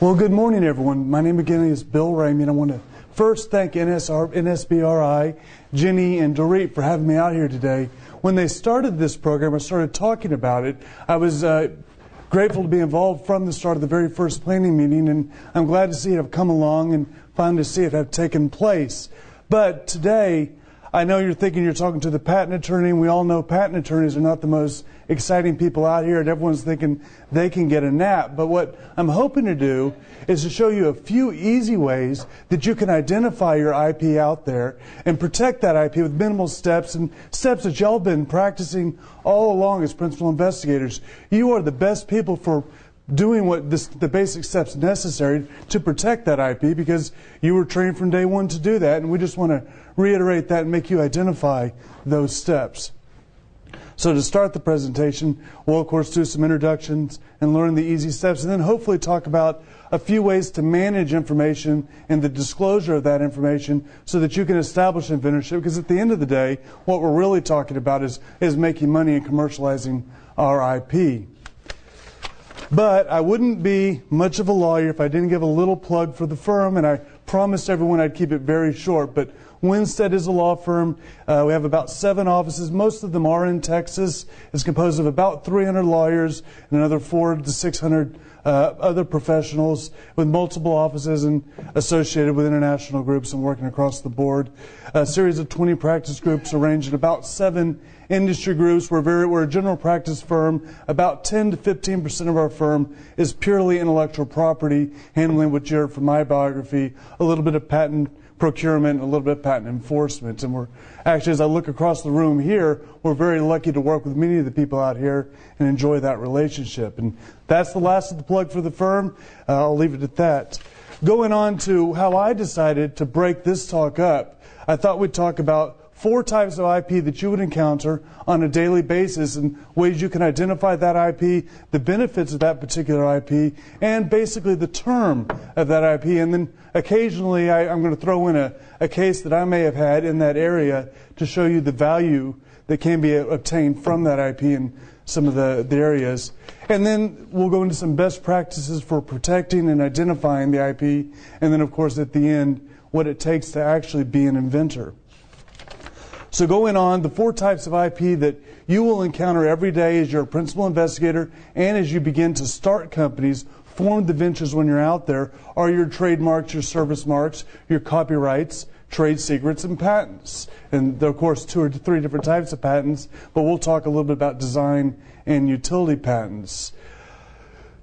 Well, good morning, everyone. My name again is Bill Ramey, and I want to first thank NSBRI, Jenny, and Dorit for having me out here today. When they started this program, I started talking about it. I was grateful to be involved from the start of the very first planning meeting, and I'm glad to see it have come along and finally to see it have taken place. But today, I know you're thinking you're talking to the patent attorney, and we all know patent attorneys are not the most exciting people out here, and everyone's thinking they can get a nap. But what I'm hoping to do is to show you a few easy ways that you can identify your IP out there and protect that IP with minimal steps, and steps that y'all have been practicing all along as principal investigators. You are the best people for doing the basic steps necessary to protect that IP, because you were trained from day one to do that, and we just want to reiterate that and make you identify those steps. So to start the presentation, we'll of course do some introductions and learn the easy steps, and then hopefully talk about a few ways to manage information and the disclosure of that information so that you can establish inventorship, because at the end of the day, what we're really talking about is making money and commercializing our IP. But I wouldn't be much of a lawyer if I didn't give a little plug for the firm, and I promised everyone I'd keep it very short. But Winstead is a law firm. We have about 7 offices. Most of them are in Texas. It's composed of about 300 lawyers and another 400 to 600 other professionals with multiple offices and associated with international groups and working across the board. A series of 20 practice groups arranged in about 7 industry groups. We're a general practice firm. About 10 to 15% of our firm is purely intellectual property, handling what you heard from my biography, a little bit of patent procurement, and a little bit of patent enforcement. And we're actually, as I look across the room here, we're very lucky to work with many of the people out here and enjoy that relationship. And that's the last of the plug for the firm. I'll leave it at that. Going on to how I decided to break this talk up, I thought we'd talk about 4 types of IP that you would encounter on a daily basis, and ways you can identify that IP, the benefits of that particular IP, and basically the term of that IP. And then occasionally I'm going to throw in a case that I may have had in that area to show you the value that can be obtained from that IP in some of the areas. And then we'll go into some best practices for protecting and identifying the IP. And then, of course, at the end, what it takes to actually be an inventor. So going on, the 4 types of IP that you will encounter every day as you're a principal investigator and as you begin to start companies, form the ventures when you're out there, are your trademarks, your service marks, your copyrights, trade secrets, and patents. And there are, of course, 2 or 3 different types of patents, but we'll talk a little bit about design and utility patents.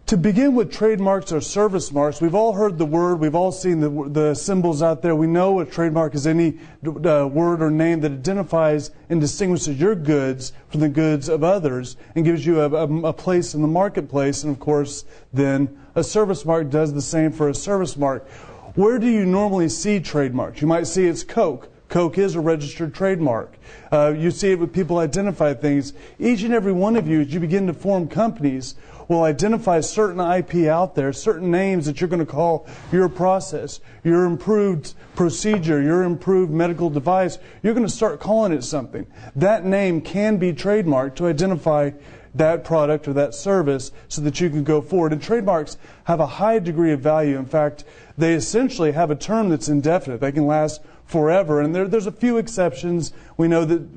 To begin with trademarks or service marks, we've all heard the word, we've all seen the symbols out there. We know a trademark is any word or name that identifies and distinguishes your goods from the goods of others and gives you a place in the marketplace. And of course, then a service mark does the same for a service mark. Where do you normally see trademarks? You might see it's Coke. Coke is a registered trademark. You see it with people identify things. Each and every one of you, as you begin to form companies, will identify certain IP out there, certain names that you're going to call your process, your improved procedure, your improved medical device. You're going to start calling it something. That name can be trademarked to identify that product or that service so that you can go forward. And trademarks have a high degree of value. In fact, they essentially have a term that's indefinite. They can last forever. And there's a few exceptions. We know that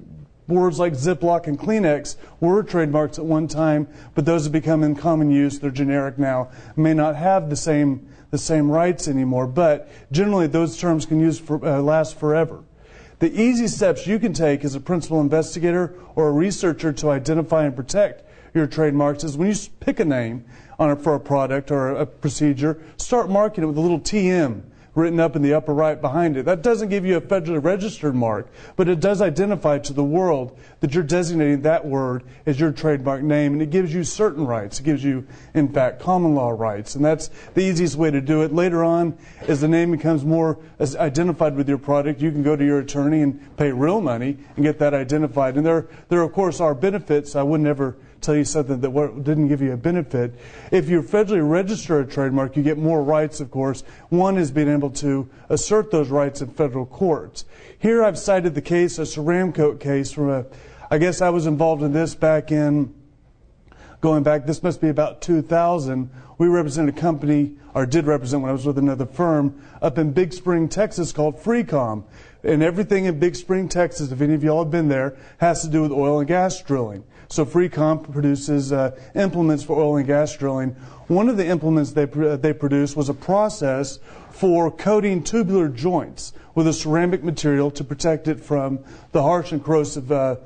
words like Ziploc and Kleenex were trademarks at one time, but those have become in common use. They're generic now, may not have the same rights anymore, but generally those terms can last forever. The easy steps you can take as a principal investigator or a researcher to identify and protect your trademarks is when you pick a name for a product or a procedure, start marking it with a little TM written up in the upper right behind it. That doesn't give you a federally registered mark, but it does identify to the world that you're designating that word as your trademark name, and it gives you certain rights. It gives you, in fact, common law rights, and that's the easiest way to do it. Later on, as the name becomes more identified with your product, you can go to your attorney and pay real money and get that identified. And there of course, are benefits. I would never tell you something that didn't give you a benefit. If you federally register a trademark, you get more rights, of course. One is being able to assert those rights in federal courts. Here I've cited the case, a Ceramcoat case from I guess I was involved in this back in going back, this must be about 2000, we represented a company, or did represent when I was with another firm, up in Big Spring, Texas called Freecom. And everything in Big Spring, Texas, if any of y'all have been there, has to do with oil and gas drilling. So Freecom produces implements for oil and gas drilling. One of the implements they produced was a process for coating tubular joints with a ceramic material to protect it from the harsh and corrosive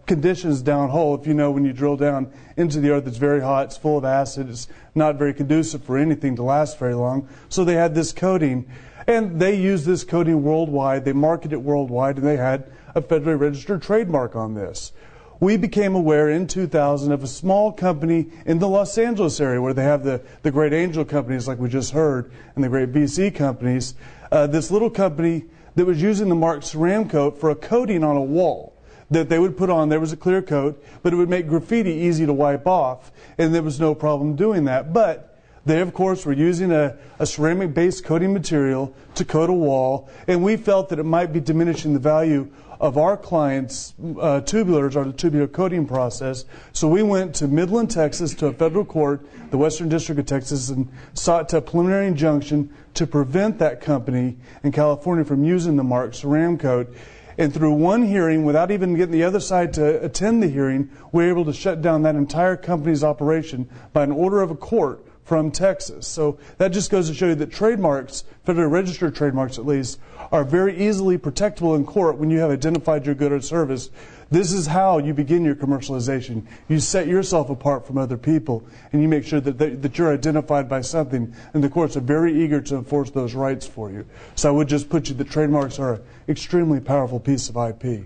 conditions downhole. If you know, when you drill down into the earth, it's very hot, it's full of acid, it's not very conducive for anything to last very long. So they had this coating, and they used this coating worldwide. They marketed it worldwide, and they had a federally registered trademark on this. We became aware in 2000 of a small company in the Los Angeles area where they have the great angel companies like we just heard and the great VC companies. This little company that was using the mark Ceramcoat for a coating on a wall that they would put on. There was a clear coat, but it would make graffiti easy to wipe off, and there was no problem doing that. But they, of course, were using a ceramic-based coating material to coat a wall, and we felt that it might be diminishing the value of our clients' tubulars, or the tubular coating process. So we went to Midland, Texas, to a federal court, the Western District of Texas, and sought a preliminary injunction to prevent that company in California from using the mark Ceramcoat. And through one hearing, without even getting the other side to attend the hearing, we were able to shut down that entire company's operation by an order of a court from Texas. So that just goes to show you that trademarks, federally registered trademarks at least, are very easily protectable in court when you have identified your good or service. This is how you begin your commercialization. You set yourself apart from other people, and you make sure that you're identified by something, and the courts are very eager to enforce those rights for you. So I would just put you that trademarks are an extremely powerful piece of IP.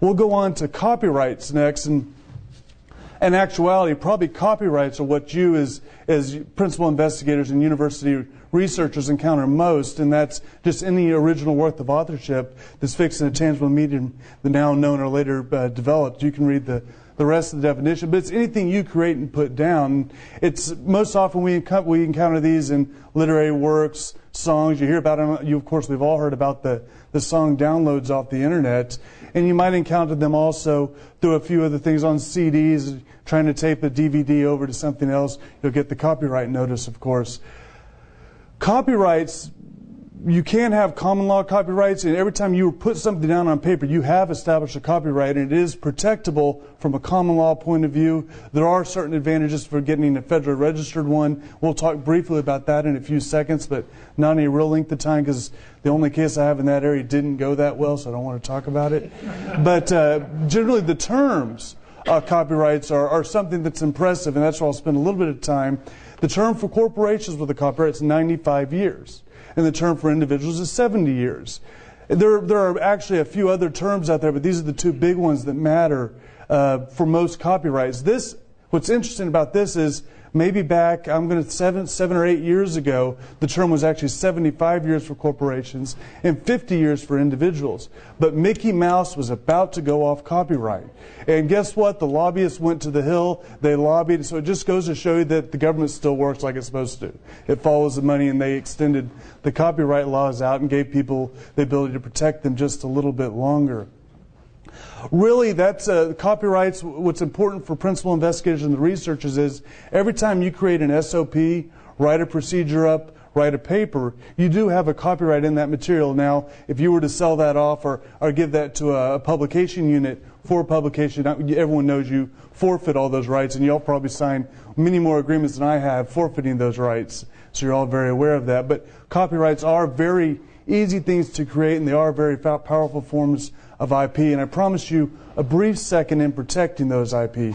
We'll go on to copyrights next, and in actuality, probably copyrights are what you as principal investigators and university researchers encounter most, and that's just any original work of authorship that's fixed in a tangible medium, the now known or later developed. You can read the rest of the definition, but it's anything you create and put down. It's most often we encounter these in literary works, songs. You hear about them. Of course, we've all heard about the song downloads off the internet, and you might encounter them also through a few other things on CDs, trying to tape a DVD over to something else. You'll get the copyright notice, of course. Copyrights, you can have common law copyrights, and every time you put something down on paper, you have established a copyright, and it is protectable from a common law point of view. There are certain advantages for getting a federally registered one. We'll talk briefly about that in a few seconds, but not any real length of time, because the only case I have in that area didn't go that well, so I don't want to talk about it. But generally, the terms of copyrights are something that's impressive, and that's where I'll spend a little bit of time. The term for corporations with a copyright is 95 years. And the term for individuals is 70 years. There are actually a few other terms out there, but these are the two big ones that matter for most copyrights. What's interesting about this is maybe back, 7 or 8 years ago, the term was actually 75 years for corporations and 50 years for individuals. But Mickey Mouse was about to go off copyright. And guess what? The lobbyists went to the Hill. They lobbied. So it just goes to show you that the government still works like it's supposed to. It follows the money, and they extended the copyright laws out and gave people the ability to protect them just a little bit longer. Really, that's copyrights. What's important for principal investigators and the researchers is every time you create an SOP, write a procedure up, write a paper, you do have a copyright in that material. Now, if you were to sell that off or give that to a publication unit for publication, everyone knows you forfeit all those rights, and you'll probably sign many more agreements than I have forfeiting those rights. So you're all very aware of that. But copyrights are very easy things to create, and they are very powerful forms of IP, and I promise you a brief second in protecting those IP.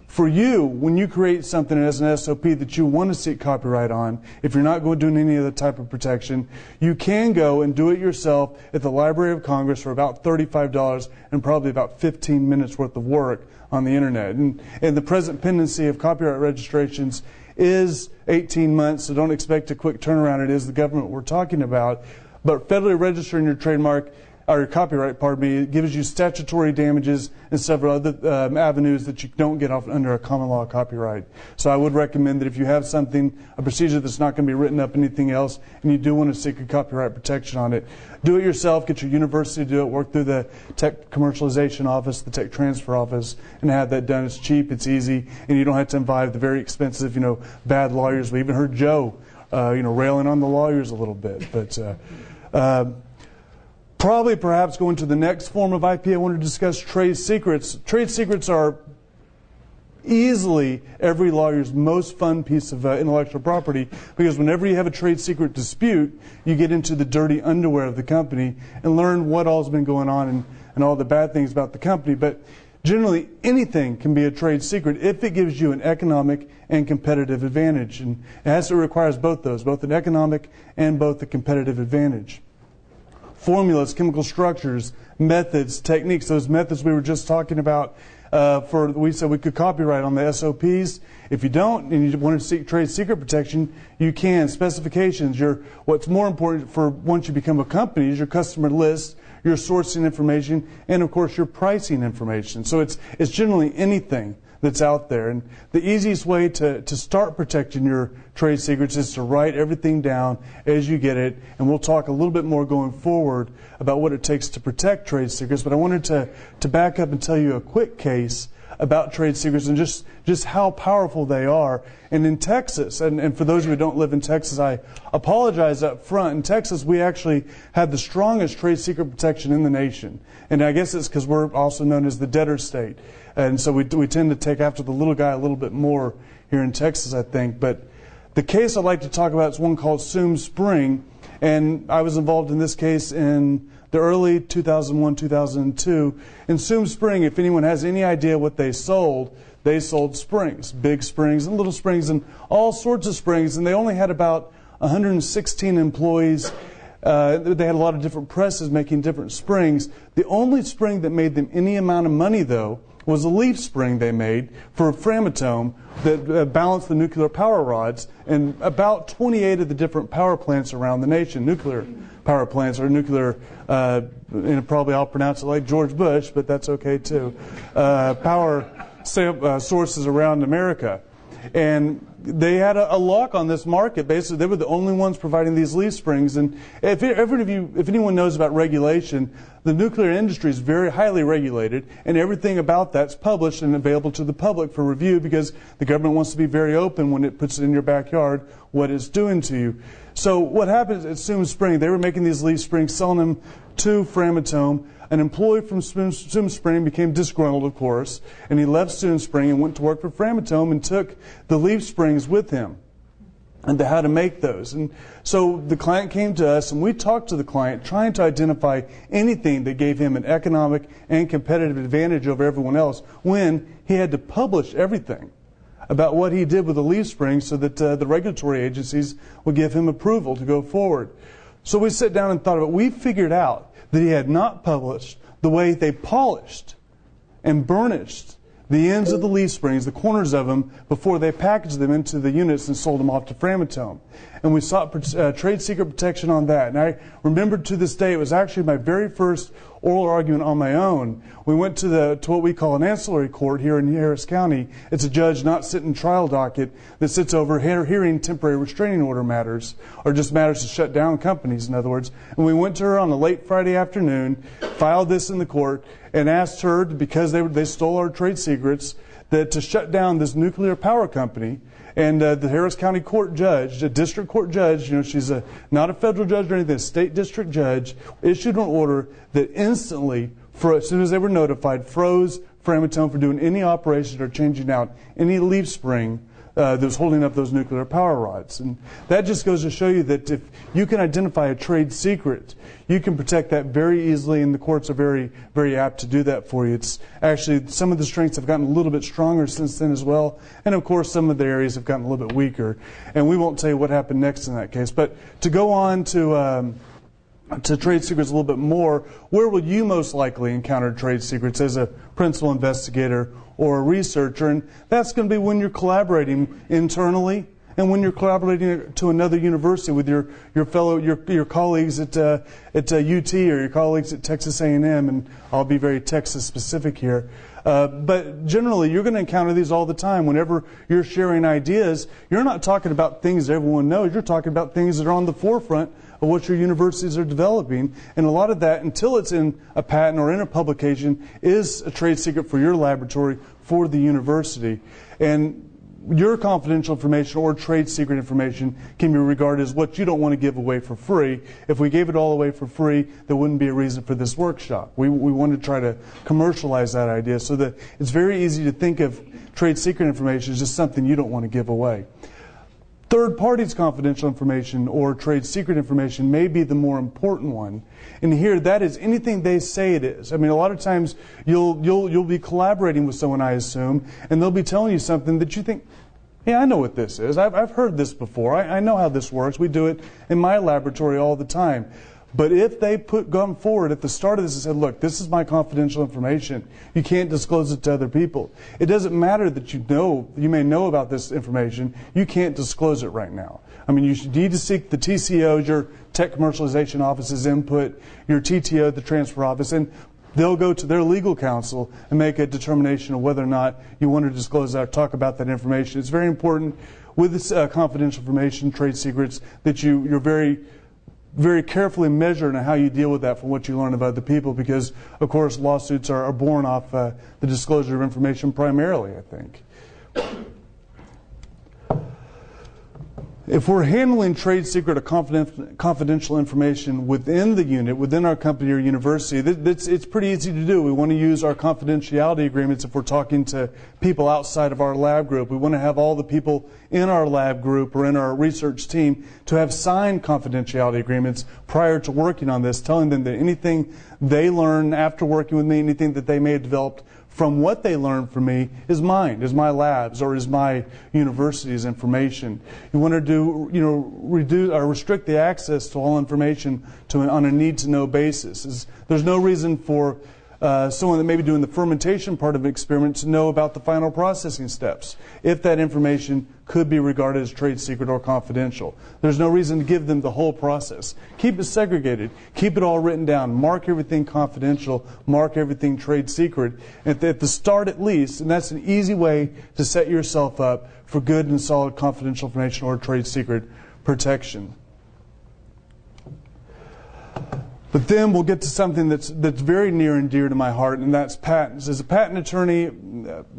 For you, when you create something as an SOP that you want to seek copyright on, if you're not going to do any other type of protection, you can go and do it yourself at the Library of Congress for about $35 and probably about 15 minutes worth of work on the internet. And the present pendency of copyright registrations is 18 months, so don't expect a quick turnaround. It is the government we're talking about. But federally registering your trademark or copyright, pardon me, it gives you statutory damages and several other avenues that you don't get off under a common law copyright. So I would recommend that if you have something, a procedure that's not going to be written up anything else, and you do want to seek a copyright protection on it, do it yourself, get your university to do it, work through the tech commercialization office, the tech transfer office, and have that done. It's cheap, it's easy, and you don't have to invite the very expensive, bad lawyers. We even heard Joe, railing on the lawyers a little bit. But probably perhaps going to the next form of IP, I want to discuss trade secrets. Trade secrets are easily every lawyer's most fun piece of intellectual property, because whenever you have a trade secret dispute, you get into the dirty underwear of the company and learn what all's been going on and all the bad things about the company. But generally, anything can be a trade secret if it gives you an economic and competitive advantage. And it requires both those, both an economic and both a competitive advantage. Formulas, chemical structures, methods, techniques, those methods we were just talking about, we said we could copyright on the SOPs. If you don't and you want to seek trade secret protection, you can. Specifications, what's more important for once you become a company is your customer list, your sourcing information, and of course your pricing information. So it's generally anything that's out there. And the easiest way to start protecting your trade secrets is to write everything down as you get it. And we'll talk a little bit more going forward about what it takes to protect trade secrets. But I wanted to back up and tell you a quick case about trade secrets and just how powerful they are. And in Texas, and for those of you who don't live in Texas, I apologize up front. In Texas, we actually have the strongest trade secret protection in the nation. And I guess it's because we're also known as the debtor state. And so we tend to take after the little guy a little bit more here in Texas, I think. But the case I'd like to talk about is one called Soom Spring. And I was involved in this case in the early 2001, 2002. In Soom Spring, if anyone has any idea what they sold springs, big springs and little springs and all sorts of springs. And they only had about 116 employees. They had a lot of different presses making different springs. The only spring that made them any amount of money, though, was a leaf spring they made for a Framatome that balanced the nuclear power rods in about 28 of the different power plants around the nation. Nuclear power plants, or nuclear, and probably I'll pronounce it like George Bush, but that's okay too, power sources around America. And they had a lock on this market. Basically, they were the only ones providing these leaf springs. And if anyone knows about regulation, the nuclear industry is very highly regulated, and everything about that's published and available to the public for review, because the government wants to be very open when it puts it in your backyard what it's doing to you. So what happened at Soom Spring, they were making these leaf springs, selling them to Framatome. An employee from Soom Spring became disgruntled, of course, and he left Soom Spring and went to work for Framatome and took the leaf springs with him and how to make those. And so the client came to us, and we talked to the client, trying to identify anything that gave him an economic and competitive advantage over everyone else, when he had to publish everything about what he did with the leaf springs so that the regulatory agencies would give him approval to go forward. So we sat down and thought about it. We figured out that he had not published the way they polished and burnished the ends of the leaf springs, the corners of them, before they packaged them into the units and sold them off to Framatome. And we sought trade secret protection on that. And I remember to this day, it was actually my very first oral argument on my own. We went to what we call an ancillary court here in Harris County. It's a judge not sitting trial docket that sits over hearing temporary restraining order matters, or just matters to shut down companies, in other words. And we went to her on a late Friday afternoon, filed this in the court, and asked her, because they stole our trade secrets, that to shut down this nuclear power company. And the Harris County court judge, a district court judge, she's not a federal judge or anything, a state district judge, issued an order that instantly, as soon as they were notified, froze Framatome for doing any operation or changing out any leaf spring that was holding up those nuclear power rods. And that just goes to show you that if you can identify a trade secret, you can protect that very easily, and the courts are very, very apt to do that for you. It's actually, some of the strengths have gotten a little bit stronger since then as well, and of course some of the areas have gotten a little bit weaker. And we won't tell you what happened next in that case. But to go on to trade secrets a little bit more, where will you most likely encounter trade secrets as a principal investigator or a researcher? And that's going to be when you're collaborating internally And when you're collaborating to another university with your colleagues at UT or your colleagues at Texas A&M, and I'll be very Texas specific here, but generally you're going to encounter these all the time. Whenever you're sharing ideas, you're not talking about things that everyone knows. You're talking about things that are on the forefront of what your universities are developing. And a lot of that, until it's in a patent or in a publication, is a trade secret for your laboratory, for the university. And your confidential information or trade secret information can be regarded as what you don't want to give away for free. If we gave it all away for free, there wouldn't be a reason for this workshop. We want to try to commercialize that idea so that it's very easy to think of trade secret information as just something you don't want to give away. Third parties' confidential information or trade secret information may be the more important one. And here, that is anything they say it is. I mean, a lot of times you'll be collaborating with someone, I assume, and they'll be telling you something that you think, yeah, I know what this is. I've heard this before. I know how this works. We do it in my laboratory all the time. But if they gone forward at the start of this and said, look, this is my confidential information. You can't disclose it to other people. It doesn't matter that you may know about this information. You can't disclose it right now. I mean, you need to seek the TCO's, your Tech Commercialization Office's input, your TTO, the transfer office, and they'll go to their legal counsel and make a determination of whether or not you want to disclose that or talk about that information. It's very important with this confidential information, trade secrets, that you're very carefully measured on how you deal with that from what you learn of other people, because, of course, lawsuits are born off the disclosure of information primarily, I think. If we're handling trade secret or confidential information within the unit, within our company or university, it's pretty easy to do. We want to use our confidentiality agreements if we're talking to people outside of our lab group. We want to have all the people in our lab group or in our research team to have signed confidentiality agreements prior to working on this, telling them that anything they learn after working with me, anything that they may have developed from what they learned from me is mine, is my lab's, or is my university's information. You want to reduce or restrict the access to all information on a need-to-know basis. There's no reason for someone that may be doing the fermentation part of an experiment to know about the final processing steps, if that information could be regarded as trade secret or confidential. There's no reason to give them the whole process. Keep it segregated. Keep it all written down. Mark everything confidential. Mark everything trade secret. At the start at least, and that's an easy way to set yourself up for good and solid confidential information or trade secret protection. But then we'll get to something that's very near and dear to my heart, and that's patents. As a patent attorney,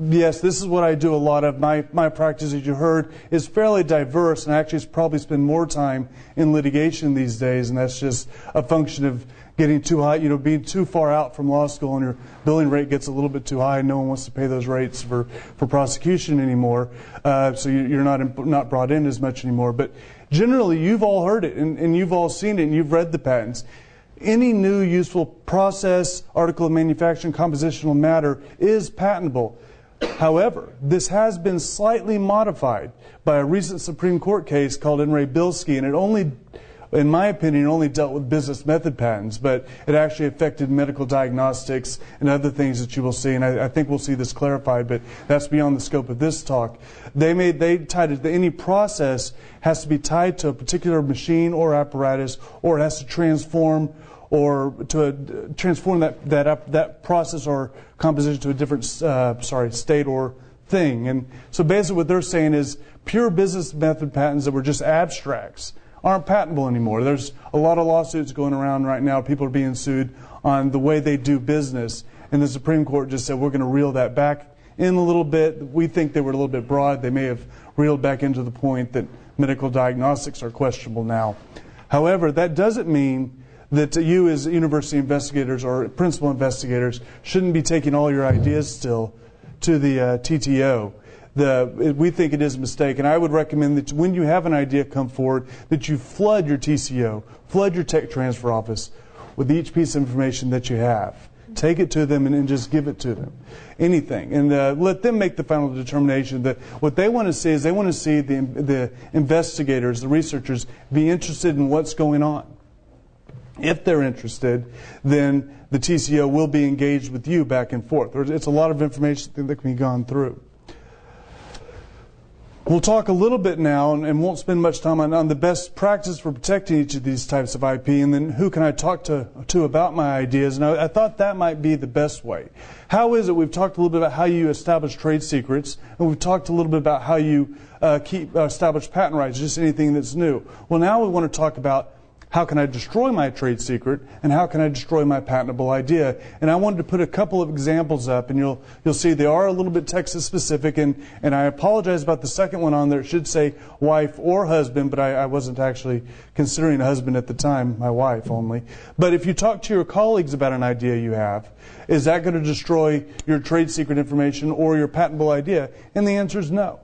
yes, this is what I do a lot of. My practice, as you heard, is fairly diverse, and I actually probably spend more time in litigation these days, and that's just a function of getting too high, being too far out from law school, and your billing rate gets a little bit too high, and no one wants to pay those rates for prosecution anymore, so you're not brought in as much anymore. But generally, you've all heard it, and you've all seen it, and you've read the patents. Any new useful process, article of manufacturing, compositional matter is patentable. However, this has been slightly modified by a recent Supreme Court case called N. Ray Bilski, and it only, in my opinion, only dealt with business method patents, but it actually affected medical diagnostics and other things that you will see, and I think we'll see this clarified, but that's beyond the scope of this talk. They tied it that any process has to be tied to a particular machine or apparatus, or it has to transform that process or composition to a different state or thing. And so basically what they're saying is pure business method patents that were just abstracts aren't patentable anymore. There's a lot of lawsuits going around right now. People are being sued on the way they do business. And the Supreme Court just said, we're going to reel that back in a little bit. We think they were a little bit broad. They may have reeled back into the point that medical diagnostics are questionable now. However, that doesn't mean that you as university investigators or principal investigators shouldn't be taking all your ideas still to the TTO. We think it is a mistake, and I would recommend that when you have an idea come forward, that you flood your TCO, flood your tech transfer office with each piece of information that you have. Take it to them and just give it to them. Anything. And let them make the final determination. That what they want to see is they want to see the investigators, the researchers, be interested in what's going on. If they're interested, then the TCO will be engaged with you back and forth. It's a lot of information that can be gone through. We'll talk a little bit now, and won't spend much time on the best practice for protecting each of these types of IP, and then who can I talk to about my ideas. And I thought that might be the best way. How is it? We've talked a little bit about how you establish trade secrets, and we've talked a little bit about how you establish patent rights, just anything that's new. Well, now we want to talk about how can I destroy my trade secret, and how can I destroy my patentable idea? And I wanted to put a couple of examples up, and you'll see they are a little bit Texas specific, and I apologize about the second one on there. It should say wife or husband, but I wasn't actually considering a husband at the time, my wife only. But if you talk to your colleagues about an idea you have, is that going to destroy your trade secret information or your patentable idea? And the answer is no.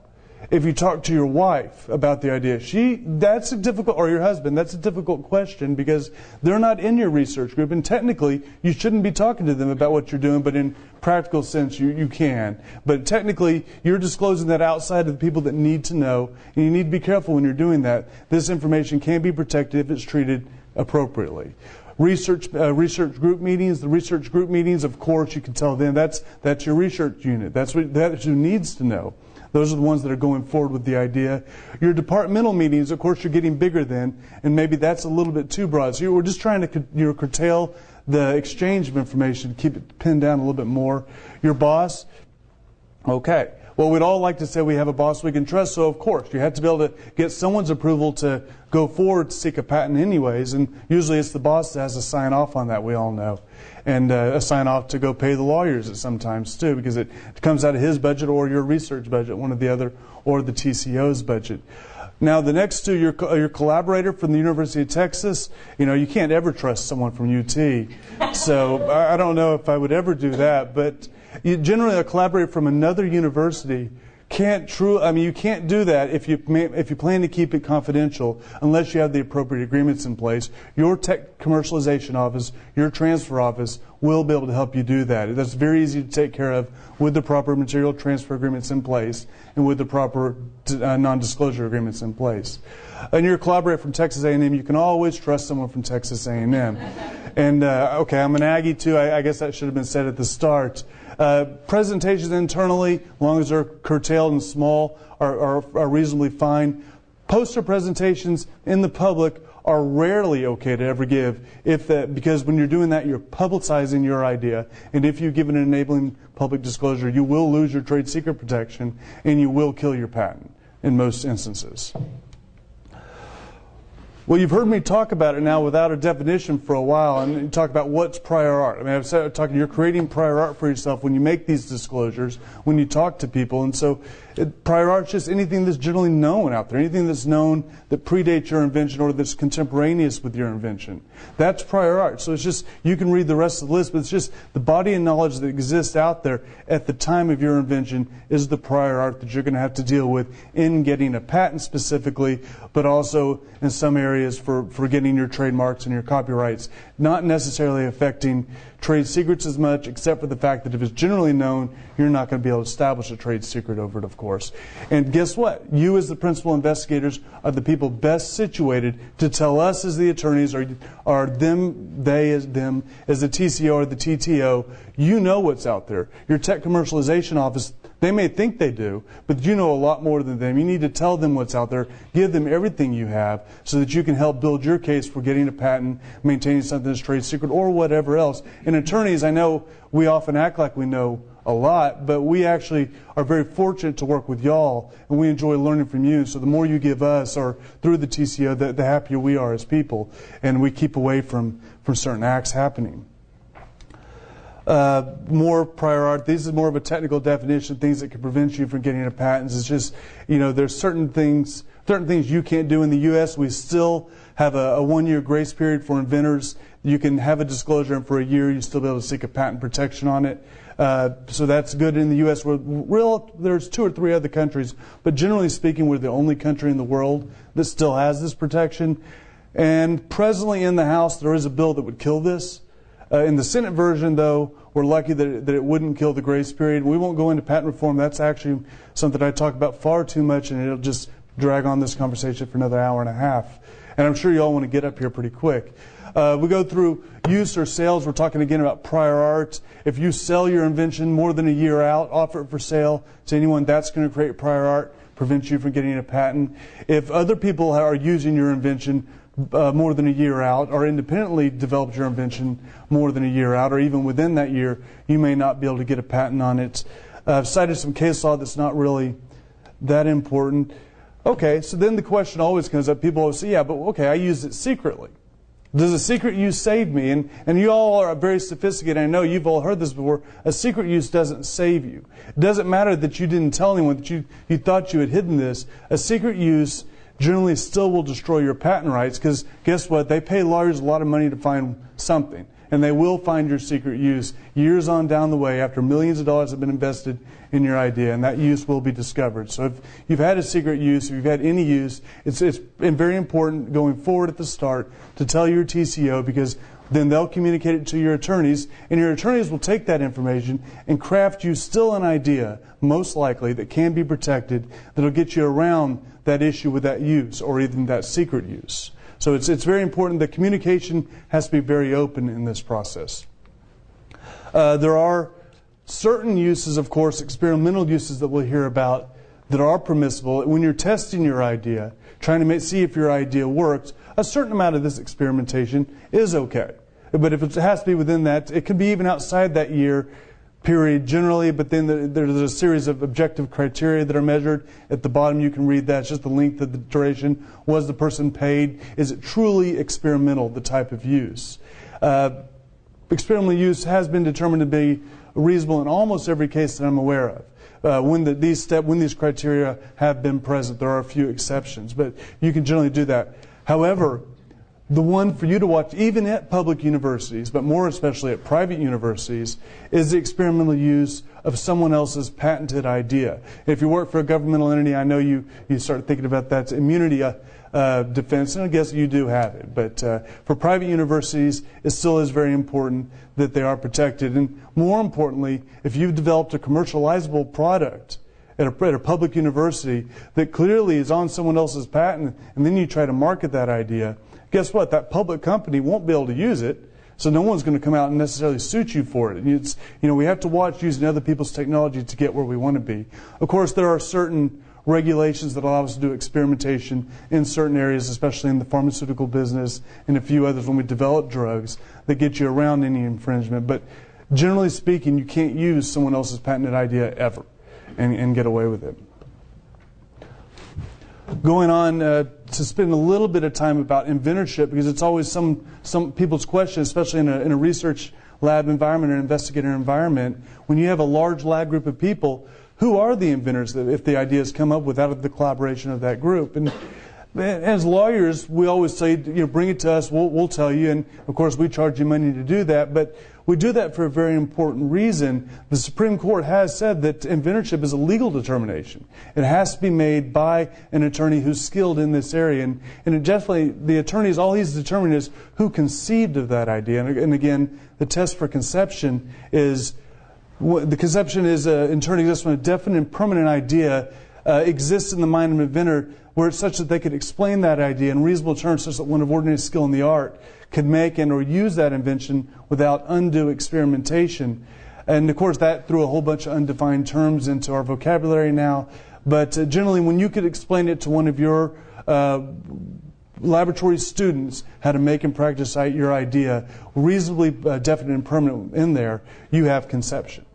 If you talk to your wife about the idea, that's a difficult, or your husband, that's a difficult question because they're not in your research group, and technically you shouldn't be talking to them about what you're doing, but in practical sense you can. But technically you're disclosing that outside of the people that need to know, and you need to be careful when you're doing that. This information can be protected if it's treated appropriately. Research group meetings. The research group meetings, of course, you can tell them that's your research unit. That's who needs to know. Those are the ones that are going forward with the idea. Your departmental meetings, of course, you're getting bigger then, and maybe that's a little bit too broad. So we're just trying to curtail the exchange of information, keep it pinned down a little bit more. Your boss, okay. Well, we'd all like to say we have a boss we can trust, so of course you have to be able to get someone's approval to go forward to seek a patent anyways, and usually it's the boss that has to sign off on that, we all know. And a sign off to go pay the lawyers at sometimes too, because it comes out of his budget or your research budget, one or the other, or the TCO's budget. Now the next two, your collaborator from the University of Texas, you can't ever trust someone from UT. So I don't know if I would ever do that, but generally a collaborator from another university you can't do that if you plan to keep it confidential unless you have the appropriate agreements in place. Your tech commercialization office, your transfer office will be able to help you do that. That's very easy to take care of with the proper material transfer agreements in place and with the proper non-disclosure agreements in place. And your collaborator from Texas A&M, you can always trust someone from Texas A&M. And okay, I'm an Aggie too. I guess that should have been said at the start. Presentations internally, as long as they're curtailed and small, are reasonably fine. Poster presentations in the public are rarely okay to ever give, because when you're doing that, you're publicizing your idea, and if you give an enabling public disclosure, you will lose your trade secret protection, and you will kill your patent in most instances. Well, you've heard me talk about it now without a definition for a while, and you talk about what's prior art. I mean, I've said you're creating prior art for yourself when you make these disclosures, when you talk to people, and so prior art is just anything that's generally known out there, anything that's known that predates your invention or that's contemporaneous with your invention. That's prior art. So it's just, you can read the rest of the list, but it's just the body of knowledge that exists out there at the time of your invention is the prior art that you're going to have to deal with in getting a patent specifically, but also in some areas for getting your trademarks and your copyrights, not necessarily affecting trade secrets as much, except for the fact that if it's generally known, you're not going to be able to establish a trade secret over it, of course. And guess what? You as the principal investigators are the people best situated to tell us as the attorneys, or them, they as them, as the TCO or the TTO, you know what's out there. Your tech commercialization office, they may think they do, but you know a lot more than them. You need to tell them what's out there, give them everything you have so that you can help build your case for getting a patent, maintaining something that's trade secret, or whatever else. And attorneys, I know we often act like we know a lot, but we actually are very fortunate to work with y'all, and we enjoy learning from you. So the more you give us, or through the TCO, the happier we are as people, and we keep away from certain acts happening. More prior art. This is more of a technical definition, things that can prevent you from getting a patent. It's just, there's certain things you can't do in the U.S. We still have a 1-year grace period for inventors. You can have a disclosure, and for a year you still be able to seek a patent protection on it. So that's good in the U.S. There's 2 or 3 other countries, but generally speaking, we're the only country in the world that still has this protection. And presently in the House, there is a bill that would kill this. In the Senate version, though, we're lucky that it wouldn't kill the grace period. We won't go into patent reform. That's actually something I talk about far too much, and it'll just drag on this conversation for another hour and a half. And I'm sure you all want to get up here pretty quick. We go through use or sales. We're talking again about prior art. If you sell your invention more than a year out, offer it for sale to anyone, that's going to create prior art. prevents you from getting a patent. If other people are using your invention more than a year out, or independently developed your invention more than a year out, or even within that year, you may not be able to get a patent on it. I've cited some case law that's not really that important. Okay, so then the question always comes up. People always say, yeah, but okay, I used it secretly. Does a secret use save me? And you all are very sophisticated. I know you've all heard this before. A secret use doesn't save you. It doesn't matter that you didn't tell anyone that you thought you had hidden this. A secret use generally still will destroy your patent rights, because guess what? They pay lawyers a lot of money to find something. And they will find your secret use years on down the way after millions of dollars have been invested in your idea, and that use will be discovered. So if you've had a secret use, if you've had any use, it's very important going forward at the start to tell your TCO, because then they'll communicate it to your attorneys, and your attorneys will take that information and craft you still an idea, most likely, that can be protected, that'll get you around that issue with that use or even that secret use. So it's very important that communication has to be very open in this process. There are certain uses, of course, experimental uses that we'll hear about that are permissible. When you're testing your idea, trying to see if your idea works, a certain amount of this experimentation is okay. But if it has to be within that, it can be even outside that year period generally, but then there's a series of objective criteria that are measured. At the bottom you can read that. It's just the length of the duration. Was the person paid? Is it truly experimental, the type of use? Experimental use has been determined to be reasonable in almost every case that I'm aware of. When these criteria have been present, there are a few exceptions, but you can generally do that. However, the one for you to watch, even at public universities, but more especially at private universities, is the experimental use of someone else's patented idea. If you work for a governmental entity, I know you start thinking about that's immunity defense, and I guess you do have it. But for private universities, it still is very important that they are protected. And more importantly, if you've developed a commercializable product at a public university that clearly is on someone else's patent, and then you try to market that idea, guess what? That public company won't be able to use it, so no one's going to come out and necessarily suit you for it. We have to watch using other people's technology to get where we want to be. Of course, there are certain regulations that allow us to do experimentation in certain areas, especially in the pharmaceutical business and a few others when we develop drugs, that get you around any infringement. But generally speaking, you can't use someone else's patented idea ever and get away with it. Going on to spend a little bit of time about inventorship, because it's always some people's question, especially in a research lab environment or investigator environment. When you have a large lab group of people, who are the inventors if the ideas come up without the collaboration of that group? And as lawyers, we always say, bring it to us, we'll tell you, and of course we charge you money to do that, but we do that for a very important reason. The Supreme Court has said that inventorship is a legal determination. It has to be made by an attorney who's skilled in this area, and it definitely, the attorneys, all he's determined is who conceived of that idea. And again, the test for conception is, the conception is an attorney exists when a definite and permanent idea exists in the mind of an inventor, where it's such that they could explain that idea in reasonable terms such that one of ordinary skill in the art could make and or use that invention without undue experimentation. And of course that threw a whole bunch of undefined terms into our vocabulary now. But generally, when you could explain it to one of your laboratory students how to make and practice your idea, reasonably definite and permanent in there, you have conception.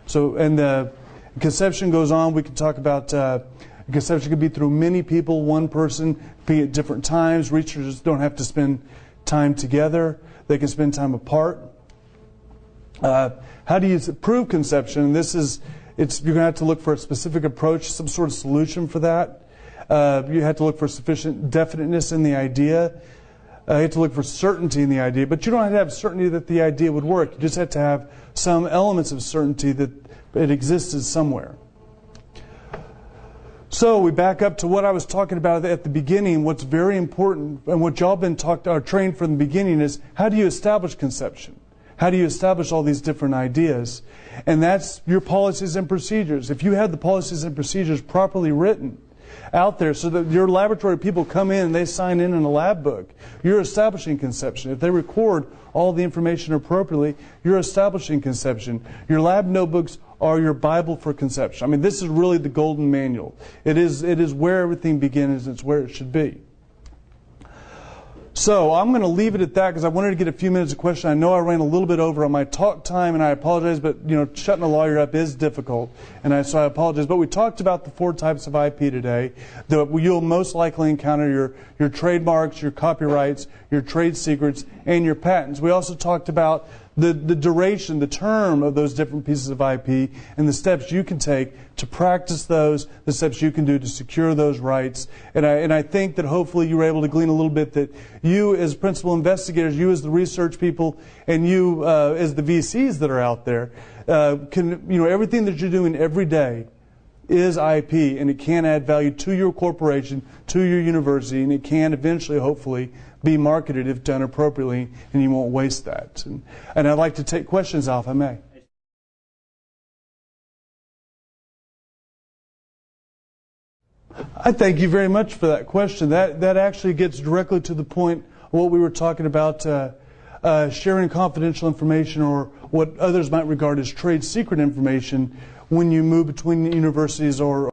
So, and the conception goes on. We can talk about conception could be through many people, one person, be at different times. Researchers don't have to spend time together. They can spend time apart. How do you prove conception? This is, you're going to have to look for a specific approach, some sort of solution for that. You have to look for sufficient definiteness in the idea. You have to look for certainty in the idea, but you don't have to have certainty that the idea would work. You just have to have some elements of certainty that it existed somewhere. So we back up to what I was talking about at the beginning. What's very important, and what y'all been trained from the beginning, is how do you establish conception? How do you establish all these different ideas? And that's your policies and procedures. If you have the policies and procedures properly written out there so that your laboratory people come in and they sign in a lab book, you're establishing conception. If they record all the information appropriately, you're establishing conception. Your lab notebooks are your Bible for conception. I mean, this is really the golden manual. It is where everything begins, and it's where it should be. So I'm going to leave it at that because I wanted to get a few minutes of question. I know I ran a little bit over on my talk time, and I apologize, but shutting a lawyer up is difficult, and so I apologize. But we talked about the 4 types of IP today. You'll most likely encounter your trademarks, your copyrights, your trade secrets, and your patents. We also talked about the duration, the term of those different pieces of IP, and the steps you can take to practice those, the steps you can do to secure those rights. And I think that hopefully you were able to glean a little bit that you as principal investigators, you as the research people, and you as the VCs that are out there, everything that you're doing every day is IP, and it can add value to your corporation, to your university, and it can eventually, hopefully, be marketed if done appropriately, and you won't waste that. And I'd like to take questions off, if I may. I thank you very much for that question. That actually gets directly to the point of what we were talking about, sharing confidential information, or what others might regard as trade secret information when you move between universities or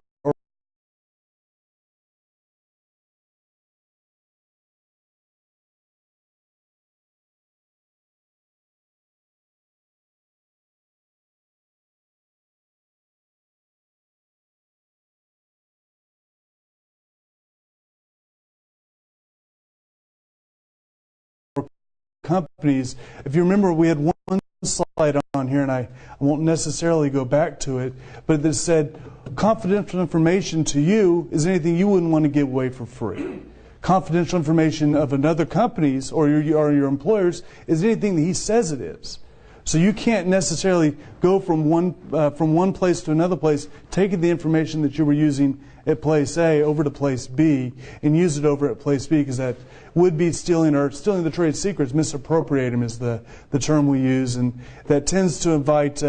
companies. If you remember, we had one slide on here, and I won't necessarily go back to it, but it said confidential information to you is anything you wouldn't want to give away for free. Confidential information of another company's or your employer's is anything that he says it is. So you can't necessarily go from one place to another place, taking the information that you were using at place A over to place B and use it over at place B, because that would be stealing the trade secrets. Misappropriate them is the term we use, and that tends to invite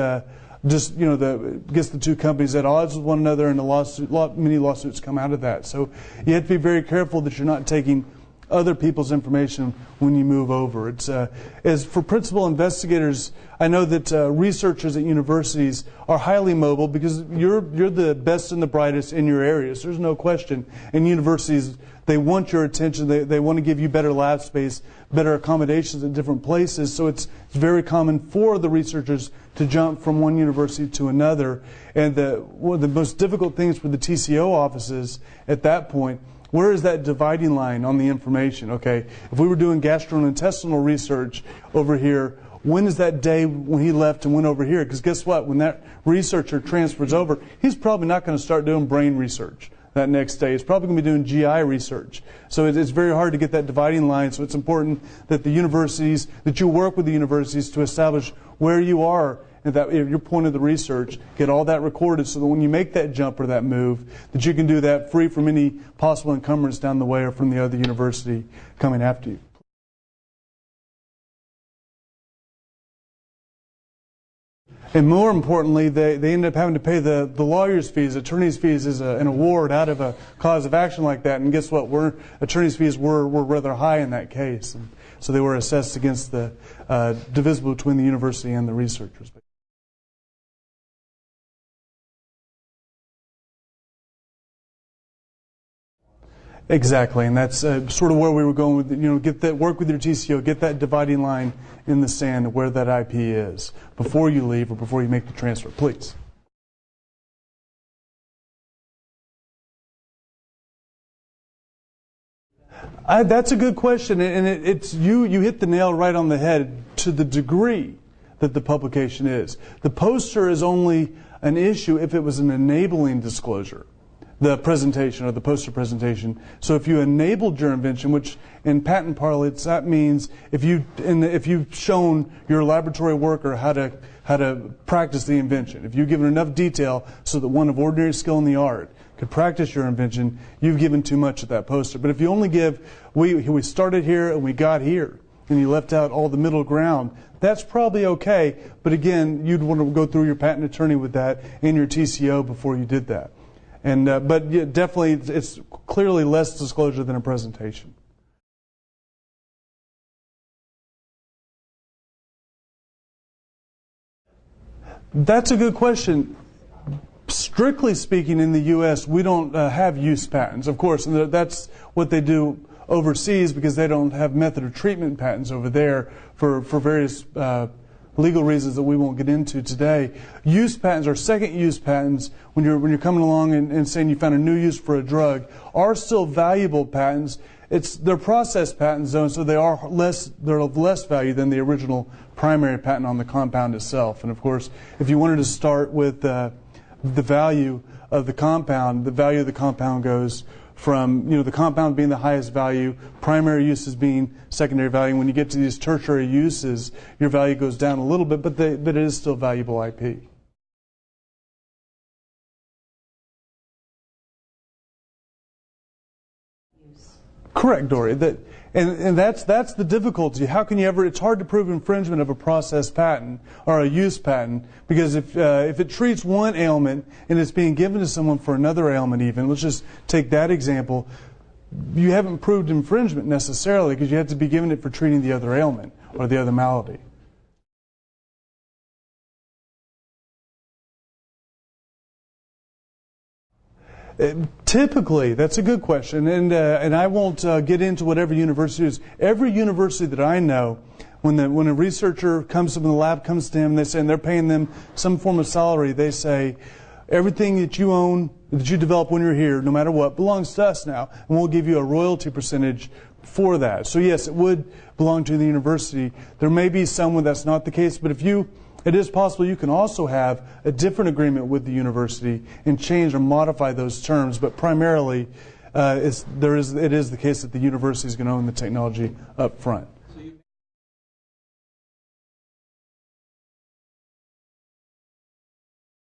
gets the two companies at odds with one another, and many lawsuits come out of that. So you have to be very careful that you're not taking other people's information when you move over. It's as for principal investigators, I know that researchers at universities are highly mobile because you're the best and the brightest in your areas. There's no question. And universities, they want your attention. They want to give you better lab space, better accommodations at different places. So it's very common for the researchers to jump from one university to another. And one of the most difficult things for the TCO offices at that point, where is that dividing line on the information? Okay, if we were doing gastrointestinal research over here, when is that day when he left and went over here? Because guess what? When that researcher transfers over, he's probably not going to start doing brain research that next day. He's probably going to be doing GI research. So it's very hard to get that dividing line. So it's important that that you work with the universities to establish where you are at your point of the research, get all that recorded so that when you make that jump or that move, that you can do that free from any possible encumbrance down the way or from the other university coming after you. And more importantly, they end up having to pay the lawyer's fees, attorney's fees is an award out of a cause of action like that. And guess what? Attorney's fees were rather high in that case. And so they were assessed against the divisible between the university and the researchers. Exactly, and that's sort of where we were going with, work with your TCO, get that dividing line in the sand of where that IP is before you leave or before you make the transfer, please. That's a good question, and it's you hit the nail right on the head to the degree that the publication is. The poster is only an issue if it was an enabling disclosure. The presentation or the poster presentation. So if you enabled your invention, which in patent parlance that means if you've shown your laboratory worker how to practice the invention, if you've given enough detail so that one of ordinary skill in the art could practice your invention, you've given too much at that poster. But if you only give, we started here and we got here, and you left out all the middle ground, that's probably okay. But again, you'd want to go through your patent attorney with that and your TCO before you did that. And but yeah, definitely, it's clearly less disclosure than a presentation. That's a good question. Strictly speaking, in the U.S., we don't have use patents, of course, and that's what they do overseas because they don't have method of treatment patents over there for various legal reasons that we won't get into today. Use patents or second use patents, when you're coming along and saying you found a new use for a drug, are still valuable patents. They're process patents, though, so they're of less value than the original primary patent on the compound itself. And of course, if you wanted to start with the value of the compound, the value of the compound goes from the compound being the highest value, primary uses being secondary value. When you get to these tertiary uses, your value goes down a little bit, but it is still valuable IP. Correct, Dory. And that's the difficulty. How can you ever? It's hard to prove infringement of a process patent or a use patent because if it treats one ailment and it's being given to someone for another ailment, even let's just take that example, you haven't proved infringement necessarily because you have to be given it for treating the other ailment or the other malady. Typically, that's a good question, and I won't get into whatever university it is. Every university that I know, when a researcher comes from the lab, comes to him, they say, and they're paying them some form of salary, they say, everything that you own, that you develop when you're here, no matter what, belongs to us now, and we'll give you a royalty percentage for that. So yes, it would belong to the university. There may be some where that's not the case, but it is possible you can also have a different agreement with the university and change or modify those terms, but primarily it is the case that the university is going to own the technology up front.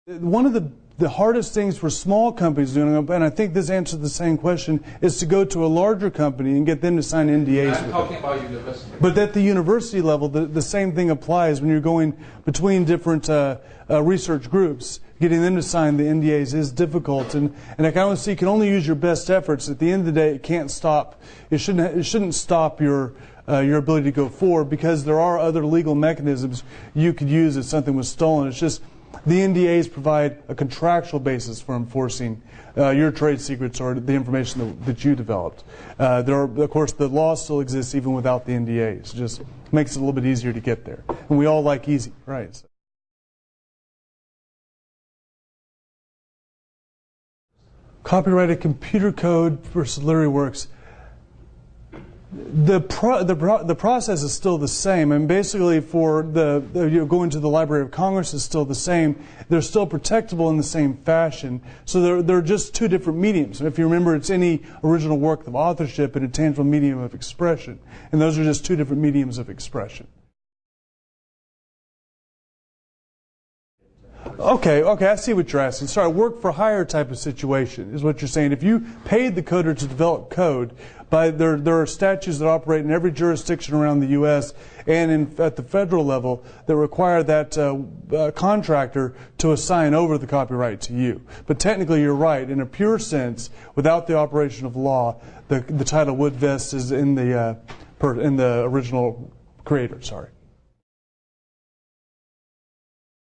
One of the hardest things for small companies doing, and I think this answers the same question, is to go to a larger company and get them to sign NDAs. I'm talking about university. But at the university level, the same thing applies when you're going between different research groups. Getting them to sign the NDAs is difficult, and I can only see you can only use your best efforts. At the end of the day, it can't stop. It shouldn't stop your ability to go forward because there are other legal mechanisms you could use if something was stolen. It's just the NDAs provide a contractual basis for enforcing your trade secrets or the information that you developed. Of course, the law still exists even without the NDAs. It just makes it a little bit easier to get there. And we all like easy, right? Copyrighted computer code versus literary works. The process is still the same, and basically for going to the Library of Congress is still the same. They're still protectable in the same fashion. So they're just two different mediums. And if you remember, it's any original work of authorship and a tangible medium of expression, and those are just two different mediums of expression. Okay, I see what you're asking. Sorry, work for hire type of situation is what you're saying. If you paid the coder to develop code, there are statutes that operate in every jurisdiction around the U.S. and at the federal level that require that contractor to assign over the copyright to you. But technically, you're right. In a pure sense, without the operation of law, the title would vest is in the original creator. Sorry.